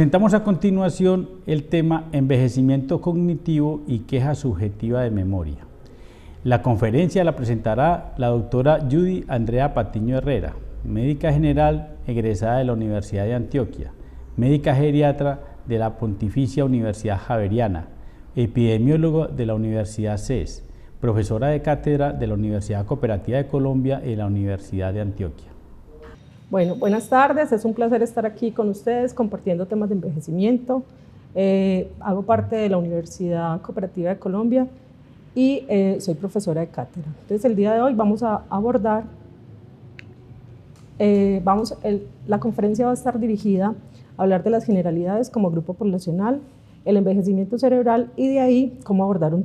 Presentamos a continuación el tema envejecimiento cognitivo y queja subjetiva de memoria. La conferencia la presentará la doctora Judy Andrea Patiño Herrera, médica general egresada de la Universidad de Antioquia, médica geriatra de la Pontificia Universidad Javeriana, epidemiólogo de la Universidad CES, profesora de cátedra de la Universidad Cooperativa de Colombia y la Universidad de Antioquia. Bueno, buenas tardes, es un placer estar aquí con ustedes compartiendo temas de envejecimiento. Hago parte de la Universidad Cooperativa de Colombia y soy profesora de cátedra. Entonces el día de hoy vamos a abordar, la conferencia va a estar dirigida a hablar de las generalidades como grupo poblacional, el envejecimiento cerebral y de ahí cómo abordar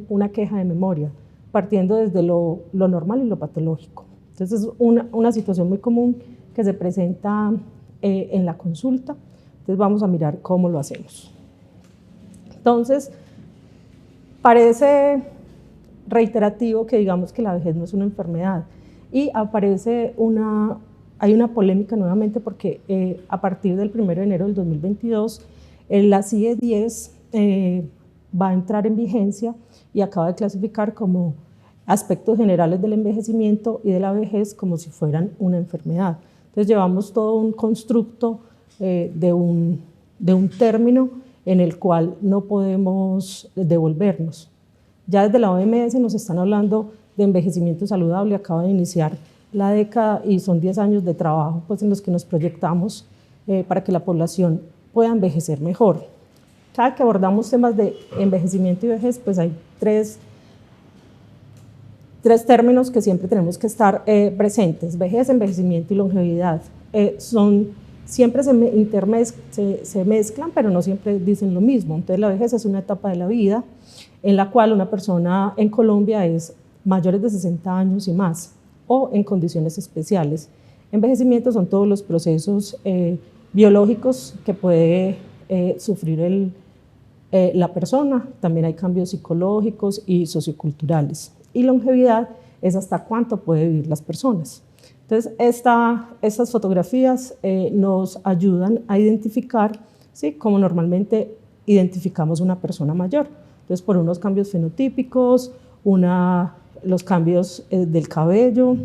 una queja de memoria, partiendo desde lo normal y lo patológico. Entonces es una situación muy común que se presenta en la consulta, entonces vamos a mirar cómo lo hacemos. Entonces, parece reiterativo que digamos que la vejez no es una enfermedad y hay una polémica nuevamente porque a partir del 1 de enero del 2022 la CIE-10 va a entrar en vigencia y acaba de clasificar como aspectos generales del envejecimiento y de la vejez como si fueran una enfermedad. Entonces llevamos todo un constructo de un término en el cual no podemos devolvernos. Ya desde la OMS nos están hablando de envejecimiento saludable, acaba de iniciar la década y son 10 años de trabajo pues, en los que nos proyectamos para que la población pueda envejecer mejor. Cada que abordamos temas de envejecimiento y vejez, pues hay tres términos que siempre tenemos que estar presentes: vejez, envejecimiento y longevidad. Siempre se mezclan, pero no siempre dicen lo mismo. Entonces la vejez es una etapa de la vida en la cual una persona en Colombia es mayores de 60 años y más, o en condiciones especiales. Envejecimiento son todos los procesos biológicos que puede sufrir la persona. También hay cambios psicológicos y socioculturales. Y longevidad es hasta cuánto puede vivir las personas. Entonces, estas fotografías nos ayudan a identificar, ¿sí?, cómo normalmente identificamos una persona mayor. Entonces, por unos cambios fenotípicos, los cambios del cabello,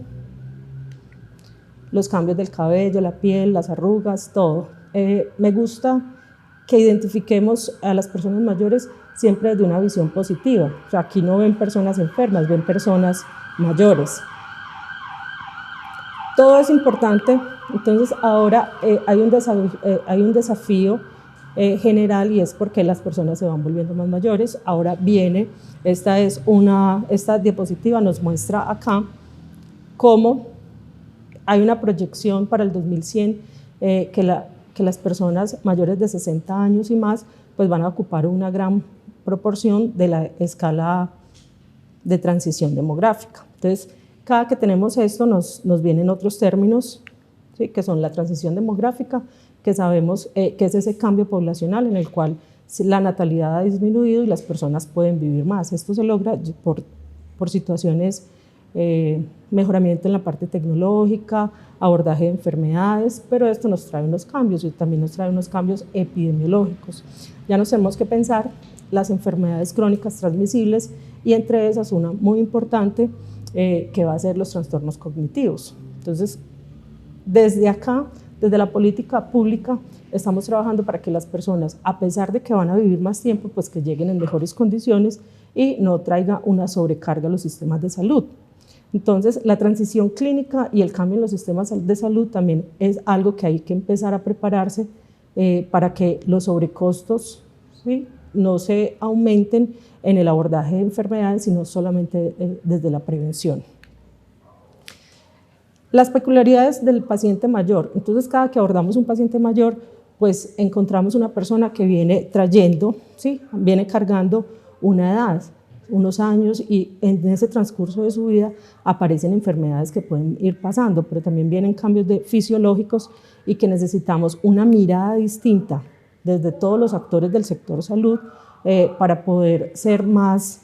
la piel, las arrugas, todo. Me gusta que identifiquemos a las personas mayores siempre desde una visión positiva. O sea, aquí no ven personas enfermas, ven personas mayores. Todo es importante. Entonces ahora hay un desafío general y es porque las personas se van volviendo más mayores. Ahora viene, esta diapositiva nos muestra acá cómo hay una proyección para el 2100 que las personas mayores de 60 años y más pues van a ocupar una gran proporción de la escala de transición demográfica. Entonces, cada que tenemos esto nos vienen otros términos, ¿sí?, que son la transición demográfica, que sabemos que es ese cambio poblacional en el cual la natalidad ha disminuido y las personas pueden vivir más. Esto se logra por situaciones, mejoramiento en la parte tecnológica, abordaje de enfermedades, pero esto nos trae unos cambios y también nos trae unos cambios epidemiológicos. Ya nos tenemos que pensar las enfermedades crónicas transmisibles y entre esas una muy importante que va a ser los trastornos cognitivos. Entonces, desde acá, desde la política pública, estamos trabajando para que las personas, a pesar de que van a vivir más tiempo, pues que lleguen en mejores condiciones y no traiga una sobrecarga a los sistemas de salud. Entonces, la transición clínica y el cambio en los sistemas de salud también es algo que hay que empezar a prepararse para que los sobrecostos, ¿sí?, no se aumenten en el abordaje de enfermedades, sino solamente desde la prevención. Las peculiaridades del paciente mayor. Entonces, cada que abordamos un paciente mayor, pues encontramos una persona que viene trayendo, ¿sí?, viene cargando una edad, unos años, y en ese transcurso de su vida aparecen enfermedades que pueden ir pasando, pero también vienen cambios fisiológicos y que necesitamos una mirada distinta desde todos los actores del sector salud para poder ser más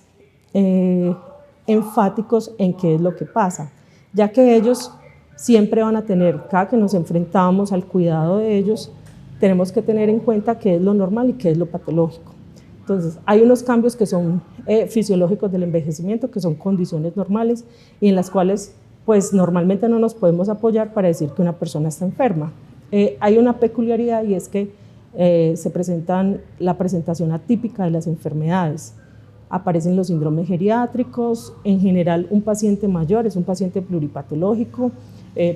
enfáticos en qué es lo que pasa, ya que ellos siempre van a tener, cada que nos enfrentamos al cuidado de ellos, tenemos que tener en cuenta qué es lo normal y qué es lo patológico. Entonces, hay unos cambios que son fisiológicos del envejecimiento, que son condiciones normales y en las cuales pues normalmente no nos podemos apoyar para decir que una persona está enferma. Hay una peculiaridad y es que se presentan la presentación atípica de las enfermedades. Aparecen los síndromes geriátricos, en general un paciente mayor es un paciente pluripatológico,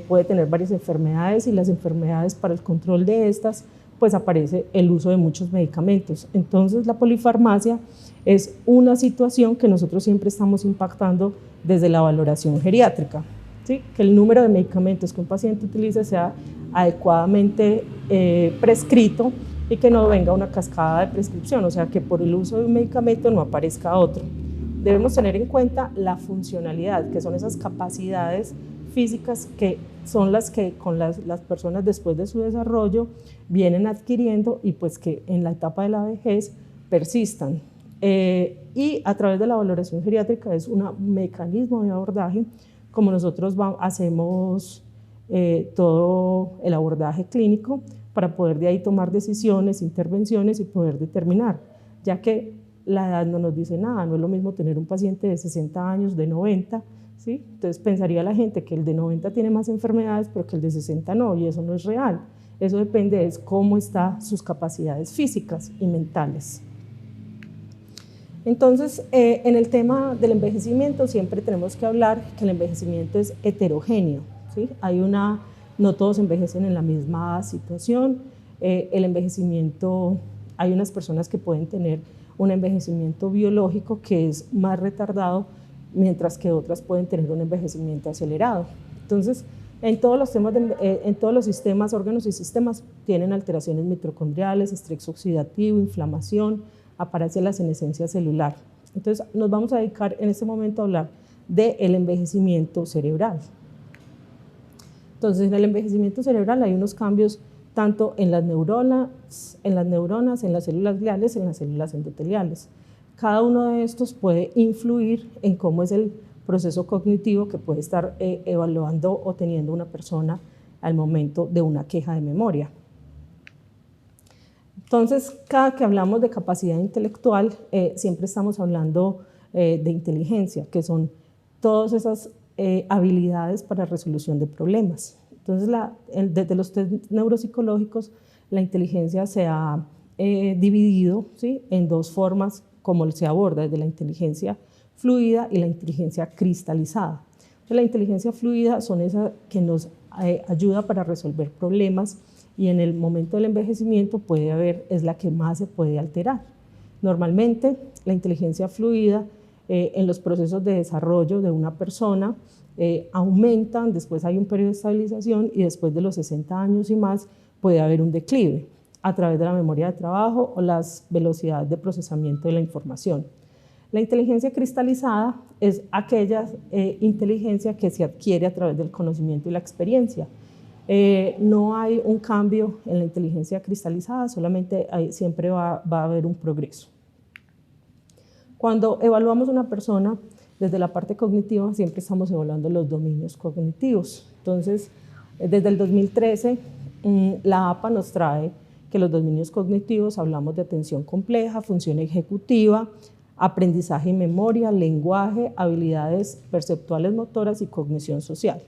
puede tener varias enfermedades y las enfermedades para el control de estas pues aparece el uso de muchos medicamentos. Entonces la polifarmacia es una situación que nosotros siempre estamos impactando desde la valoración geriátrica, ¿sí? Que el número de medicamentos que un paciente utilice sea adecuadamente prescrito y que no venga una cascada de prescripción, o sea que por el uso de un medicamento no aparezca otro. Debemos tener en cuenta la funcionalidad, que son esas capacidades físicas que son las que con las personas después de su desarrollo vienen adquiriendo y pues que en la etapa de la vejez persistan. Y a través de la valoración geriátrica es un mecanismo de abordaje, como nosotros hacemos todo el abordaje clínico para poder de ahí tomar decisiones, intervenciones y poder determinar, ya que la edad no nos dice nada, no es lo mismo tener un paciente de 60 años, de 90, ¿sí? Entonces pensaría la gente que el de 90 tiene más enfermedades, pero que el de 60 no, y eso no es real. Eso depende de cómo están sus capacidades físicas y mentales. Entonces, en el tema del envejecimiento siempre tenemos que hablar que el envejecimiento es heterogéneo, ¿sí? No todos envejecen en la misma situación. El envejecimiento, hay unas personas que pueden tener un envejecimiento biológico que es más retardado, mientras que otras pueden tener un envejecimiento acelerado. Entonces, en todos los sistemas, órganos y sistemas tienen alteraciones mitocondriales, estrés oxidativo, inflamación, aparece la senescencia celular. Entonces, nos vamos a dedicar en este momento a hablar del envejecimiento cerebral. Entonces, en el envejecimiento cerebral hay unos cambios tanto en las neuronas, en las células gliales, en las células endoteliales. Cada uno de estos puede influir en cómo es el proceso cognitivo que puede estar evaluando o teniendo una persona al momento de una queja de memoria. Entonces, cada que hablamos de capacidad intelectual, siempre estamos hablando de inteligencia, que son todas esas habilidades para resolución de problemas. Entonces, desde los test neuropsicológicos, la inteligencia se ha dividido, ¿sí?, en dos formas como se aborda, desde la inteligencia fluida y la inteligencia cristalizada. Entonces, la inteligencia fluida son esas que nos ayuda para resolver problemas y en el momento del envejecimiento es la que más se puede alterar. Normalmente, la inteligencia fluida en los procesos de desarrollo de una persona aumentan, después hay un periodo de estabilización y después de los 60 años y más puede haber un declive a través de la memoria de trabajo o las velocidades de procesamiento de la información. La inteligencia cristalizada es aquella inteligencia que se adquiere a través del conocimiento y la experiencia. No hay un cambio en la inteligencia cristalizada, solamente siempre va a haber un progreso. Cuando evaluamos una persona, desde la parte cognitiva siempre estamos evaluando los dominios cognitivos. Entonces, desde el 2013, la APA nos trae que los dominios cognitivos hablamos de atención compleja, función ejecutiva, aprendizaje y memoria, lenguaje, habilidades perceptuales motoras y cognición social.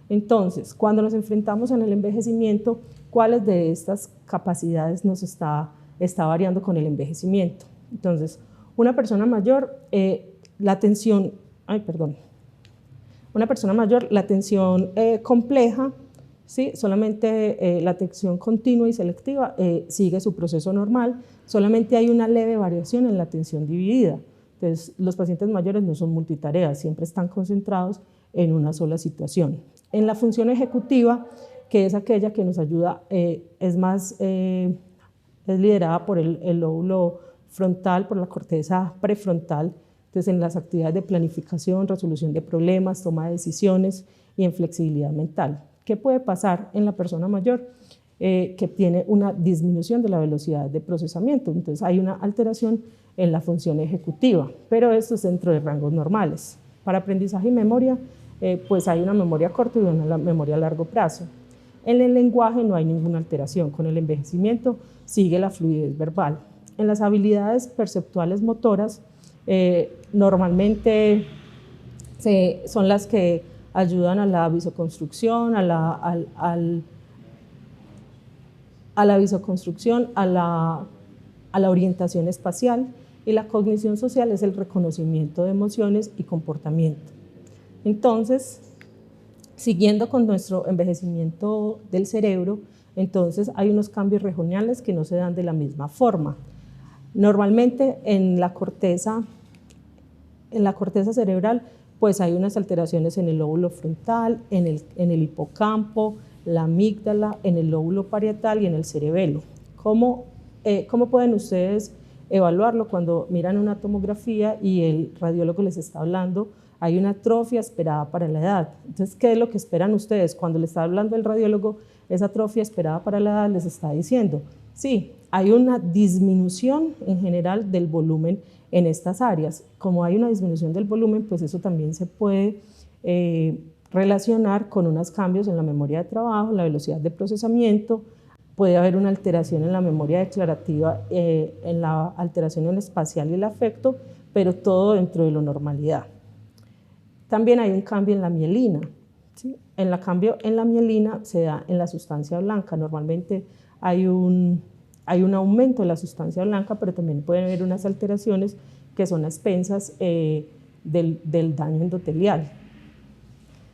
Entonces, cuando nos enfrentamos en el envejecimiento, ¿cuáles de estas capacidades nos está variando con el envejecimiento? Entonces, una persona mayor, la atención compleja, ¿sí?, solamente la atención continua y selectiva sigue su proceso normal, solamente hay una leve variación en la atención dividida. Entonces, los pacientes mayores no son multitareas, siempre están concentrados en una sola situación. En la función ejecutiva, que es aquella que nos ayuda, es liderada por el lóbulo frontal, por la corteza prefrontal. Entonces, en las actividades de planificación, resolución de problemas, toma de decisiones y en flexibilidad mental. ¿Qué puede pasar en la persona mayor? Que tiene una disminución de la velocidad de procesamiento. Entonces, hay una alteración en la función ejecutiva, pero esto es dentro de rangos normales. Para aprendizaje y memoria, pues hay una memoria corta y una memoria a largo plazo. En el lenguaje no hay ninguna alteración, con el envejecimiento sigue la fluidez verbal. En las habilidades perceptuales motoras, normalmente son las que ayudan a la visoconstrucción, a la orientación espacial, y la cognición social es el reconocimiento de emociones y comportamiento. Entonces, siguiendo con nuestro envejecimiento del cerebro, entonces hay unos cambios regionales que no se dan de la misma forma. Normalmente en la corteza cerebral, pues hay unas alteraciones en el lóbulo frontal, en el hipocampo, la amígdala, en el lóbulo parietal y en el cerebelo. ¿Cómo pueden ustedes evaluarlo cuando miran una tomografía y el radiólogo les está hablando? Hay una atrofia esperada para la edad. Entonces, ¿qué es lo que esperan ustedes? Cuando le está hablando el radiólogo, esa atrofia esperada para la edad les está diciendo, sí, hay una disminución en general del volumen en estas áreas. Como hay una disminución del volumen, pues eso también se puede relacionar con unos cambios en la memoria de trabajo, la velocidad de procesamiento. Puede haber una alteración en la memoria declarativa, en la alteración en el espacial y el afecto, pero todo dentro de la normalidad. También hay un cambio en la mielina, ¿sí? Cambio en la mielina se da en la sustancia blanca. Normalmente hay un aumento de la sustancia blanca, pero también pueden haber unas alteraciones que son a expensas del daño endotelial.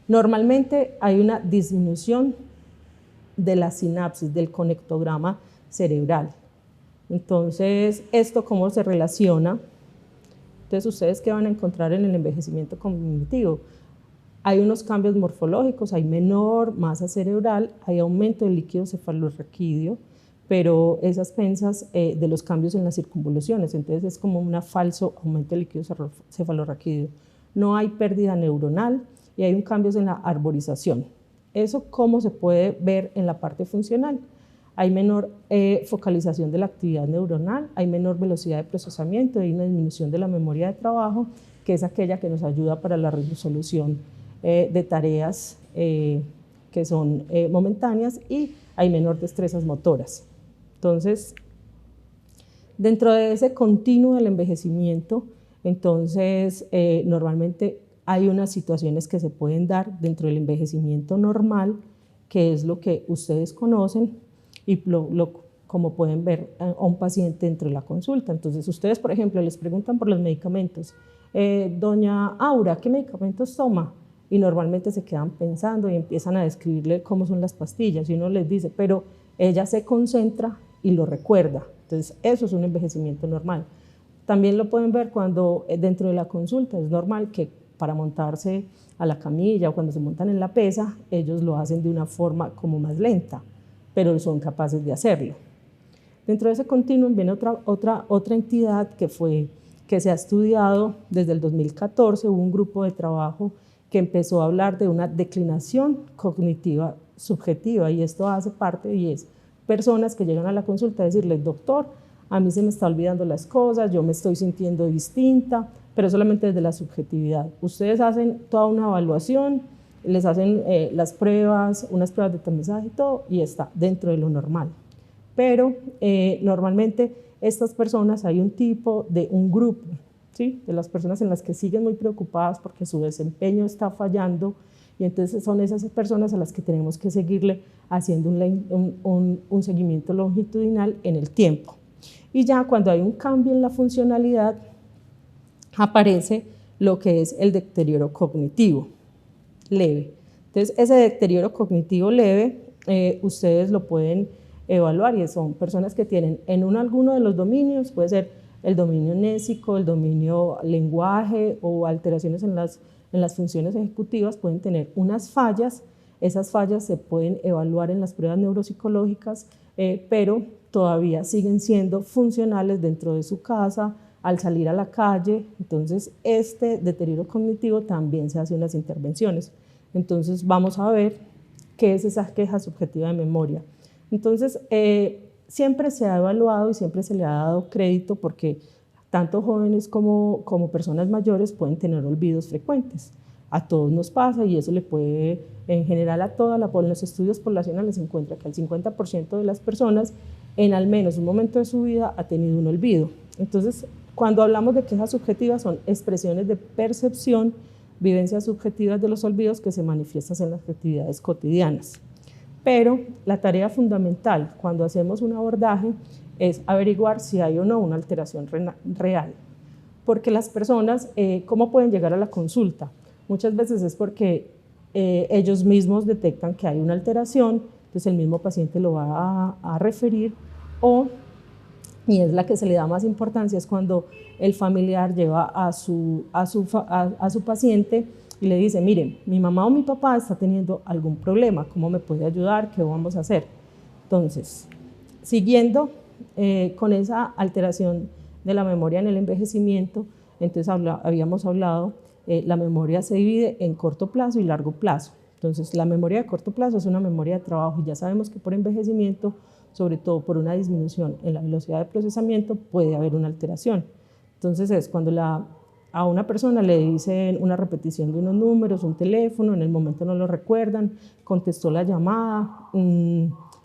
Normalmente hay una disminución de la sinapsis, del conectograma cerebral. Entonces, ¿esto cómo se relaciona? Entonces, ¿ustedes qué van a encontrar en el envejecimiento cognitivo? Hay unos cambios morfológicos, hay menor masa cerebral, hay aumento del líquido cefalorraquídeo, pero es a expensas de los cambios en las circunvoluciones. Entonces, es como un falso aumento del líquido cefalorraquídeo. No hay pérdida neuronal y hay un cambio en la arborización. ¿Eso cómo se puede ver en la parte funcional? Hay menor focalización de la actividad neuronal, hay menor velocidad de procesamiento, hay una disminución de la memoria de trabajo, que es aquella que nos ayuda para la resolución de tareas que son momentáneas, y hay menor destrezas motoras. Entonces, dentro de ese continuo del envejecimiento, entonces normalmente hay unas situaciones que se pueden dar dentro del envejecimiento normal, que es lo que ustedes conocen y como pueden ver a un paciente dentro de la consulta. Entonces, ustedes, por ejemplo, les preguntan por los medicamentos. Doña Aura, ¿qué medicamentos toma? Y normalmente se quedan pensando y empiezan a describirle cómo son las pastillas, y uno les dice, pero ella se concentra y lo recuerda. Entonces, eso es un envejecimiento normal. También lo pueden ver cuando dentro de la consulta es normal que para montarse a la camilla o cuando se montan en la pesa, ellos lo hacen de una forma como más lenta, pero son capaces de hacerlo. Dentro de ese continuum viene otra entidad que se ha estudiado desde el 2014, hubo un grupo de trabajo que empezó a hablar de una declinación cognitiva subjetiva, y esto hace parte y es personas que llegan a la consulta a decirles, doctor, a mí se me está olvidando las cosas, yo me estoy sintiendo distinta, pero solamente desde la subjetividad. Ustedes hacen toda una evaluación, les hacen las pruebas, unas pruebas de tamizaje y todo, y está dentro de lo normal. Pero normalmente estas personas, hay un grupo, ¿sí?, de las personas en las que siguen muy preocupadas porque su desempeño está fallando, y entonces son esas personas a las que tenemos que seguirle haciendo un seguimiento longitudinal en el tiempo. Y ya cuando hay un cambio en la funcionalidad, aparece lo que es el deterioro cognitivo leve. Entonces, ese deterioro cognitivo leve, ustedes lo pueden evaluar, y son personas que tienen en alguno de los dominios, puede ser el dominio nésico, el dominio lenguaje o alteraciones en las funciones ejecutivas, pueden tener unas fallas. Esas fallas se pueden evaluar en las pruebas neuropsicológicas, pero todavía siguen siendo funcionales dentro de su casa, al salir a la calle. Entonces, este deterioro cognitivo también se hace unas intervenciones. Entonces, vamos a ver qué es esa queja subjetiva de memoria. Entonces, siempre se ha evaluado y siempre se le ha dado crédito porque tanto jóvenes como personas mayores pueden tener olvidos frecuentes. A todos nos pasa y eso le puede, en general a toda en los estudios poblacionales se encuentra que el 50% de las personas en al menos un momento de su vida ha tenido un olvido. Entonces, cuando hablamos de quejas subjetivas son expresiones de percepción, vivencias subjetivas de los olvidos que se manifiestan en las actividades cotidianas. Pero la tarea fundamental cuando hacemos un abordaje es averiguar si hay o no una alteración real. Porque las personas, ¿cómo pueden llegar a la consulta? Muchas veces es porque ellos mismos detectan que hay una alteración, entonces el mismo paciente lo va a referir, y es la que se le da más importancia, es cuando el familiar lleva a su paciente y le dice, miren, mi mamá o mi papá está teniendo algún problema, ¿cómo me puede ayudar? ¿Qué vamos a hacer? Entonces, siguiendo con esa alteración de la memoria en el envejecimiento, entonces habíamos hablado, la memoria se divide en corto plazo y largo plazo. Entonces, la memoria de corto plazo es una memoria de trabajo y ya sabemos que por envejecimiento, sobre todo por una disminución en la velocidad de procesamiento, puede haber una alteración. Entonces, es cuando a una persona le dicen una repetición de unos números, un teléfono, en el momento no lo recuerdan, contestó la llamada,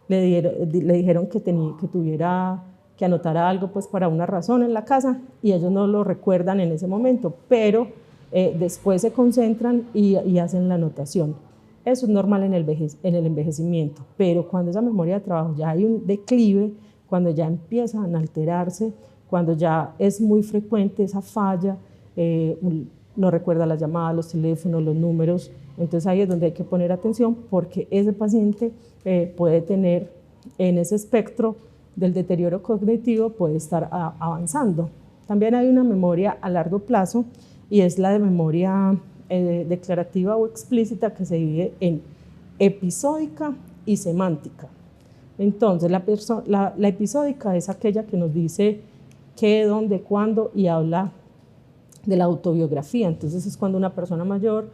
le dijeron que tuviera que anotara algo pues para una razón en la casa y ellos no lo recuerdan en ese momento, pero después se concentran y hacen la anotación. Eso es normal en el envejecimiento, pero cuando esa memoria de trabajo ya hay un declive, cuando ya empiezan a alterarse, cuando ya es muy frecuente esa falla, no recuerda las llamadas, los teléfonos, los números, entonces ahí es donde hay que poner atención porque ese paciente puede tener en ese espectro del deterioro cognitivo, puede estar avanzando. También hay una memoria a largo plazo y es la de memoria declarativa o explícita que se divide en episódica y semántica. Entonces, la episódica es aquella que nos dice qué, dónde, cuándo y habla de la autobiografía. Entonces, es cuando una persona mayor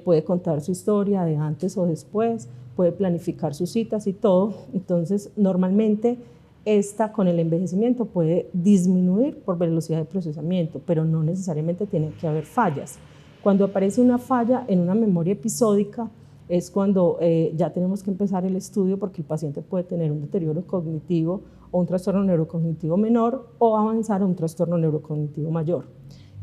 puede contar su historia de antes o después, puede planificar sus citas y todo. Entonces, normalmente esta con el envejecimiento puede disminuir por velocidad de procesamiento, pero no necesariamente tiene que haber fallas. Cuando aparece una falla en una memoria episódica es cuando ya tenemos que empezar el estudio porque el paciente puede tener un deterioro cognitivo o un trastorno neurocognitivo menor o avanzar a un trastorno neurocognitivo mayor.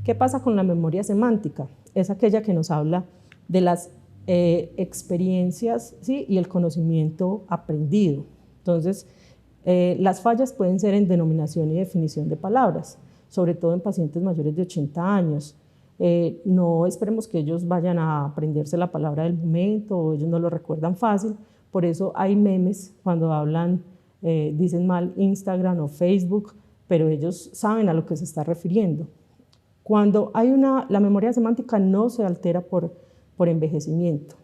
¿Qué pasa con la memoria semántica? Es aquella que nos habla de las experiencias, ¿sí? Y el conocimiento aprendido. Entonces, las fallas pueden ser en denominación y definición de palabras, sobre todo en pacientes mayores de 80 años. No esperemos que ellos vayan a aprenderse la palabra del momento o ellos no lo recuerdan fácil, por eso hay memes cuando hablan, dicen mal Instagram o Facebook, pero ellos saben a lo que se está refiriendo. Cuando hay la memoria semántica no se altera por envejecimiento.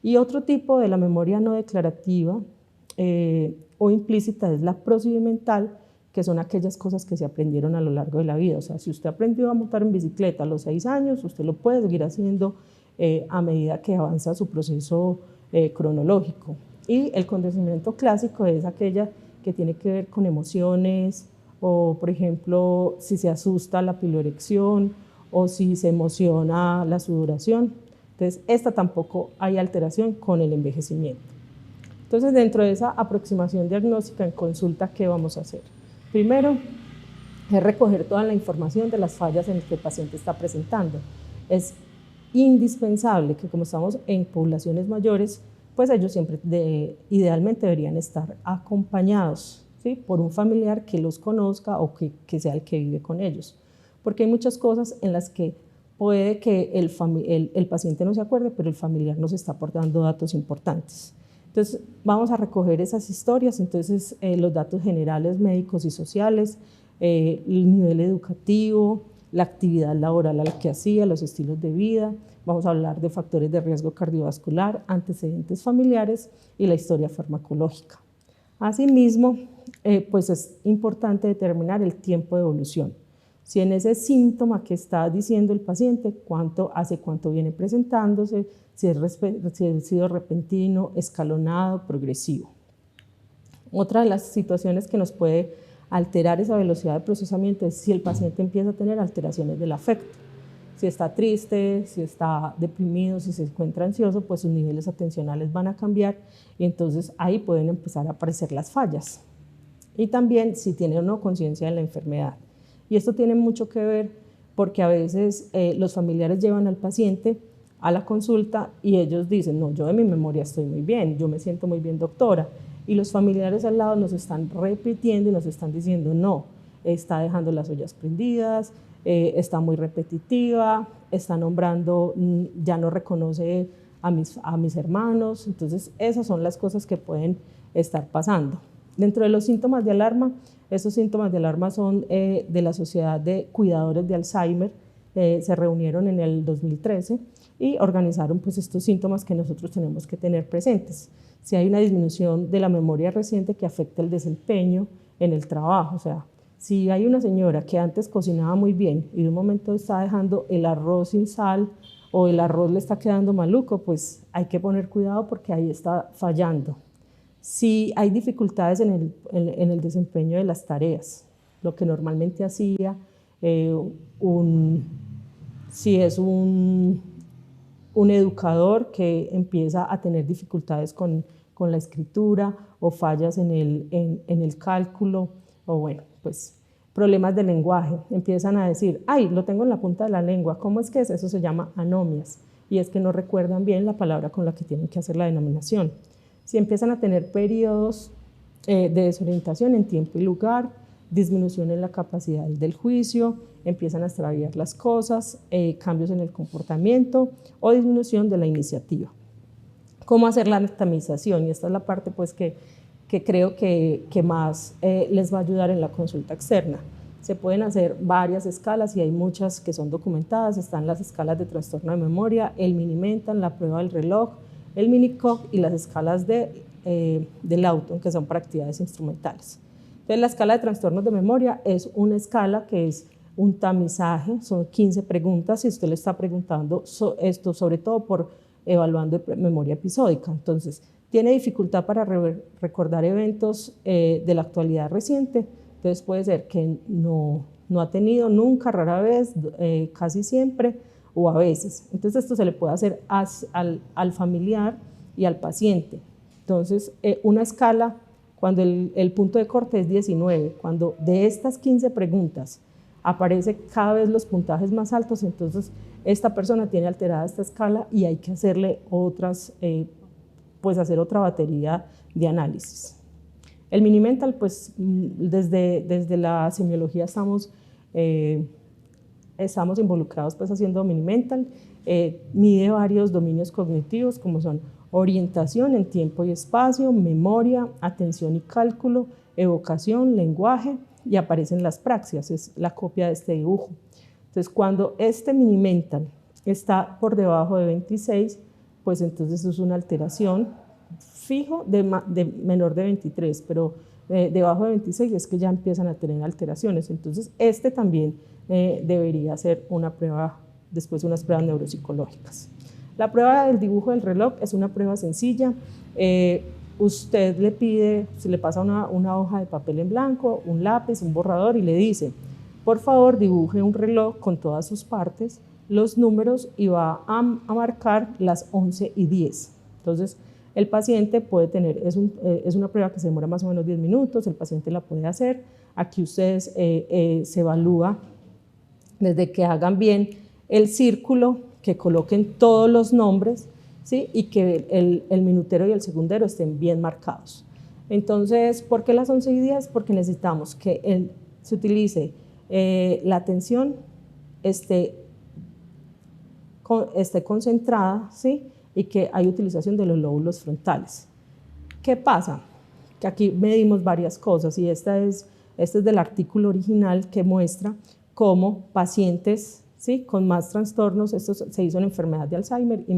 Y otro tipo de la memoria no declarativa o implícita es la procedimental, que son aquellas cosas que se aprendieron a lo largo de la vida. O sea, si usted aprendió a montar en bicicleta a los 6 años, usted lo puede seguir haciendo a medida que avanza su proceso cronológico. Y el conocimiento clásico es aquella que tiene que ver con emociones, o por ejemplo, si se asusta la piloerección, o si se emociona la sudoración. Entonces, esta tampoco hay alteración con el envejecimiento. Entonces, dentro de esa aproximación diagnóstica en consulta, ¿qué vamos a hacer? Primero, es recoger toda la información de las fallas en las que el paciente está presentando. Es indispensable que, como estamos en poblaciones mayores, pues ellos siempre idealmente deberían estar acompañados, ¿sí? Por un familiar que los conozca o que sea el que vive con ellos. Porque hay muchas cosas en las que puede que el paciente no se acuerde, pero el familiar nos está aportando datos importantes. Entonces, vamos a recoger esas historias, entonces los datos generales médicos y sociales, el nivel educativo, la actividad laboral a la que hacía, los estilos de vida, vamos a hablar de factores de riesgo cardiovascular, antecedentes familiares y la historia farmacológica. Asimismo, pues es importante determinar el tiempo de evolución. Si en ese síntoma que está diciendo el paciente, hace cuánto viene presentándose, si ha sido repentino, escalonado, progresivo. Otra de las situaciones que nos puede alterar esa velocidad de procesamiento es si el paciente empieza a tener alteraciones del afecto. Si está triste, si está deprimido, si se encuentra ansioso, pues sus niveles atencionales van a cambiar y entonces ahí pueden empezar a aparecer las fallas. Y también si tiene o no conciencia de la enfermedad. Y esto tiene mucho que ver porque a veces los familiares llevan al paciente a la consulta y ellos dicen, no, yo de mi memoria estoy muy bien, yo me siento muy bien, doctora. Y los familiares al lado nos están repitiendo y nos están diciendo, no, está dejando las ollas prendidas, está muy repetitiva, está nombrando, ya no reconoce a mis hermanos. Entonces esas son las cosas que pueden estar pasando. Dentro de los síntomas de alarma, esos síntomas de alarma son de la Sociedad de Cuidadores de Alzheimer, se reunieron en el 2013 y organizaron pues estos síntomas que nosotros tenemos que tener presentes. Si hay una disminución de la memoria reciente que afecta el desempeño en el trabajo, o sea, si hay una señora que antes cocinaba muy bien y de un momento está dejando el arroz sin sal o el arroz le está quedando maluco, pues hay que poner cuidado porque ahí está fallando. Si hay dificultades en el desempeño de las tareas, lo que normalmente hacía, si es un educador que empieza a tener dificultades con la escritura o fallas en el cálculo, o bueno, pues problemas de lenguaje, empiezan a decir, ay, lo tengo en la punta de la lengua, ¿cómo es que es? Eso se llama anomias, y es que no recuerdan bien la palabra con la que tienen que hacer la denominación. Si empiezan a tener periodos de desorientación en tiempo y lugar, disminución en la capacidad del juicio, empiezan a extraviar las cosas, cambios en el comportamiento o disminución de la iniciativa. ¿Cómo hacer la anatomización? Y esta es la parte pues, que creo que más les va a ayudar en la consulta externa. Se pueden hacer varias escalas y hay muchas que son documentadas. Están las escalas de trastorno de memoria, el Mini-Mental, la prueba del reloj, el Mini-Cog y las escalas del auto, que son para actividades instrumentales. Entonces, la escala de trastornos de memoria es una escala que es un tamizaje, son 15 preguntas y usted le está preguntando esto sobre todo por evaluando memoria episódica. Entonces, tiene dificultad para recordar eventos de la actualidad reciente, entonces puede ser que no ha tenido nunca, rara vez, casi siempre o a veces. Entonces esto se le puede hacer al familiar y al paciente. Entonces una escala, cuando el punto de corte es 19, cuando de estas 15 preguntas aparece cada vez los puntajes más altos, entonces esta persona tiene alterada esta escala y hay que hacerle otras, pues hacer otra batería de análisis. El Mini-Mental, pues desde la semiología estamos involucrados pues haciendo Mini-Mental, mide varios dominios cognitivos como son orientación en tiempo y espacio, memoria, atención y cálculo, evocación, lenguaje y aparecen las praxias, es la copia de este dibujo. Entonces cuando este Mini-Mental está por debajo de 26, pues entonces es una alteración fijo de menor de 23, pero debajo de 26 es que ya empiezan a tener alteraciones. Entonces este también debería ser una prueba, después unas pruebas neuropsicológicas. La prueba del dibujo del reloj es una prueba sencilla. Usted le pide, se le pasa una hoja de papel en blanco, un lápiz, un borrador y le dice, por favor dibuje un reloj con todas sus partes, los números y va a marcar las 11 y 10. Entonces el paciente puede tener, es una prueba que se demora más o menos 10 minutos, el paciente la puede hacer. Aquí ustedes se evalúa desde que hagan bien el círculo, que coloquen todos los nombres, ¿sí? Y que el minutero y el segundero estén bien marcados. Entonces, ¿por qué las 11 y 10? Porque necesitamos que se utilice la atención, esté concentrada, ¿sí? Y que hay utilización de los lóbulos frontales. ¿Qué pasa? Que aquí medimos varias cosas y este es del artículo original que muestra cómo pacientes, ¿sí? Con más trastornos, esto se hizo en enfermedad de Alzheimer y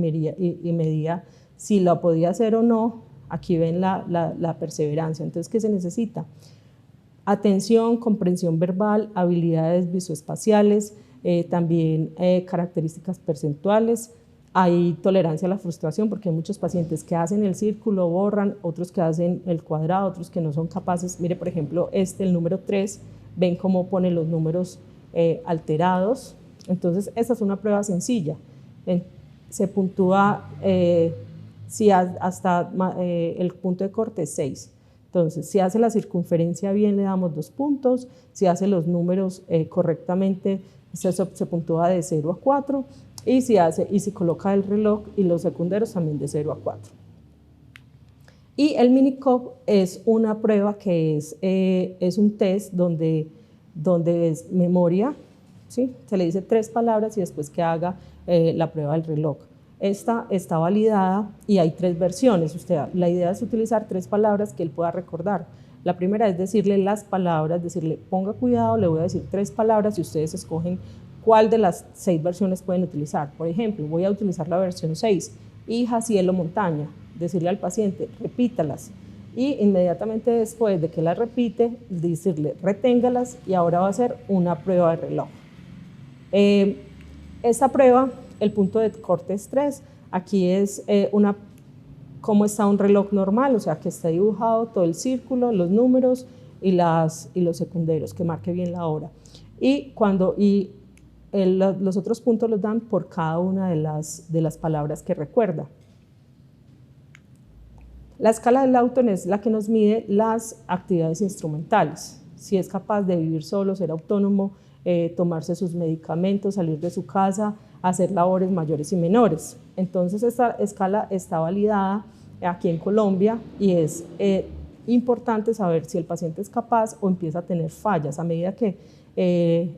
medía si lo podía hacer o no. Aquí ven la perseverancia. Entonces, ¿qué se necesita? Atención, comprensión verbal, habilidades visoespaciales, también características percentuales. Hay tolerancia a la frustración porque hay muchos pacientes que hacen el círculo, borran, otros que hacen el cuadrado, otros que no son capaces. Mire, por ejemplo, el número 3, ven cómo pone los números alterados, Entonces, esta es una prueba sencilla. Se puntúa si hasta el punto de corte es 6. Entonces, si hace la circunferencia bien, le damos 2 puntos. Si hace los números correctamente, se puntúa de 0 a 4. Y si coloca el reloj y los secundarios también de 0 a 4. Y el Minicop es una prueba que es un test donde es memoria, ¿sí? Se le dice 3 palabras y después que haga la prueba del reloj. Esta está validada y hay 3 versiones. La idea es utilizar 3 palabras que él pueda recordar. La primera es decirle las palabras, decirle ponga cuidado, le voy a decir 3 palabras y ustedes escogen cuál de las 6 versiones pueden utilizar. Por ejemplo, voy a utilizar la versión 6, hija, cielo, montaña. Decirle al paciente, repítalas. Y inmediatamente después de que las repite, decirle, reténgalas y ahora va a ser una prueba de reloj. Esta prueba, el punto de corte es 3. Aquí es cómo está un reloj normal, o sea, que está dibujado todo el círculo, los números y los secundarios, que marque bien la hora. Los otros puntos los dan por cada una de las palabras que recuerda. La escala del Lawton es la que nos mide las actividades instrumentales. Si es capaz de vivir solo, ser autónomo, tomarse sus medicamentos, salir de su casa, hacer labores mayores y menores. Entonces, esta escala está validada aquí en Colombia y es importante saber si el paciente es capaz o empieza a tener fallas. A medida que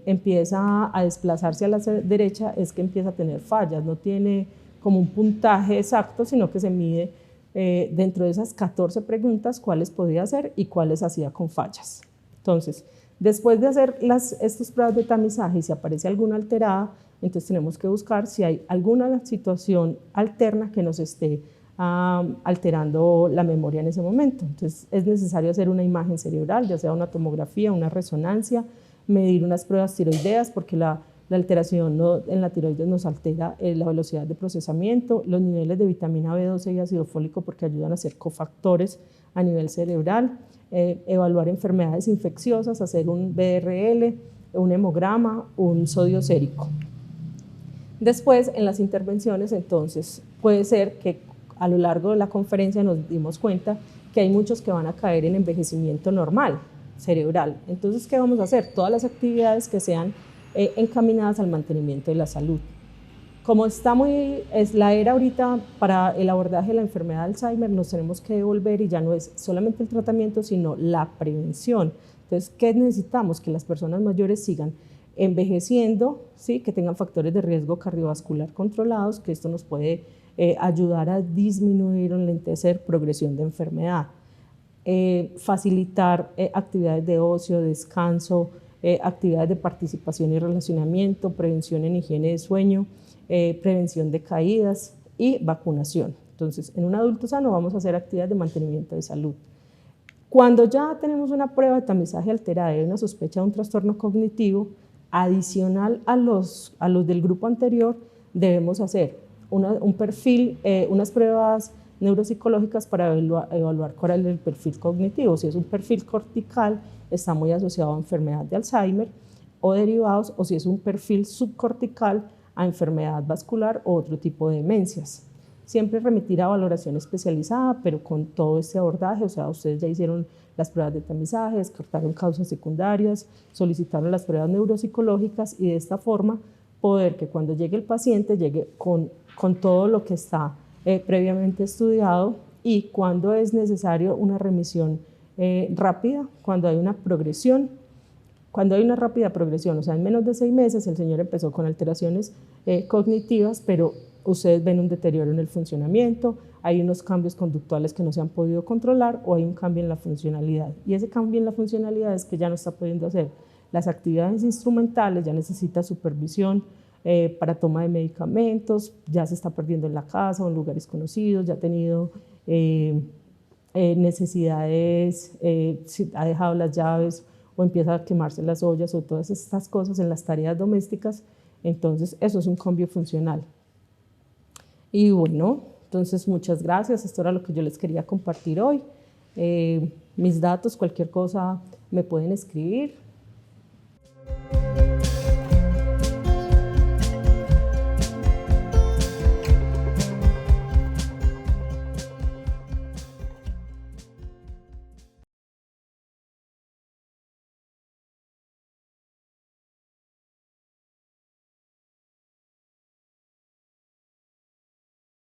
empieza a desplazarse a la derecha, es que empieza a tener fallas. No tiene como un puntaje exacto, sino que se mide dentro de esas 14 preguntas cuáles podía hacer y cuáles hacía con fallas. Entonces, después de hacer estas pruebas de tamizaje y si aparece alguna alterada, entonces tenemos que buscar si hay alguna situación alterna que nos esté alterando la memoria en ese momento. Entonces, es necesario hacer una imagen cerebral, ya sea una tomografía, una resonancia, medir unas pruebas tiroideas, porque la alteración en la tiroides nos altera la velocidad de procesamiento, los niveles de vitamina B12 y ácido fólico porque ayudan a ser cofactores a nivel cerebral, evaluar enfermedades infecciosas, hacer un BRL, un hemograma, un sodio sérico. Después, en las intervenciones, entonces, puede ser que a lo largo de la conferencia nos dimos cuenta que hay muchos que van a caer en envejecimiento normal, cerebral. Entonces, ¿qué vamos a hacer? Todas las actividades que sean encaminadas al mantenimiento de la salud. Como es la era ahorita para el abordaje de la enfermedad de Alzheimer, nos tenemos que devolver y ya no es solamente el tratamiento, sino la prevención. Entonces, ¿qué necesitamos? Que las personas mayores sigan envejeciendo, ¿sí? Que tengan factores de riesgo cardiovascular controlados, que esto nos puede ayudar a disminuir o enlentecer progresión de enfermedad. Facilitar actividades de ocio, descanso, actividades de participación y relacionamiento, prevención en higiene de sueño, prevención de caídas y vacunación. Entonces, en un adulto sano vamos a hacer actividades de mantenimiento de salud. Cuando ya tenemos una prueba de tamizaje alterada y una sospecha de un trastorno cognitivo, adicional a los del grupo anterior, debemos hacer un perfil, unas pruebas neuropsicológicas para evaluar cuál es el perfil cognitivo. Si es un perfil cortical, está muy asociado a enfermedad de Alzheimer o derivados, o si es un perfil subcortical, a enfermedad vascular o otro tipo de demencias. Siempre remitir a valoración especializada, pero con todo este abordaje, o sea, ustedes ya hicieron las pruebas de tamizaje, descartaron causas secundarias, solicitaron las pruebas neuropsicológicas y de esta forma poder que cuando llegue el paciente llegue con todo lo que está previamente estudiado y cuando es necesario una remisión rápida, cuando hay una progresión, cuando hay una rápida progresión, o sea, en menos de 6 meses el señor empezó con alteraciones cognitivas, pero ustedes ven un deterioro en el funcionamiento, hay unos cambios conductuales que no se han podido controlar o hay un cambio en la funcionalidad. Y ese cambio en la funcionalidad es que ya no está pudiendo hacer las actividades instrumentales, ya necesita supervisión para toma de medicamentos, ya se está perdiendo en la casa o en lugares conocidos, ya ha tenido necesidades, ha dejado las llaves o empieza a quemarse las ollas o todas estas cosas en las tareas domésticas. Entonces, eso es un cambio funcional. Y bueno, entonces muchas gracias, esto era lo que yo les quería compartir hoy. Mis datos, cualquier cosa me pueden escribir.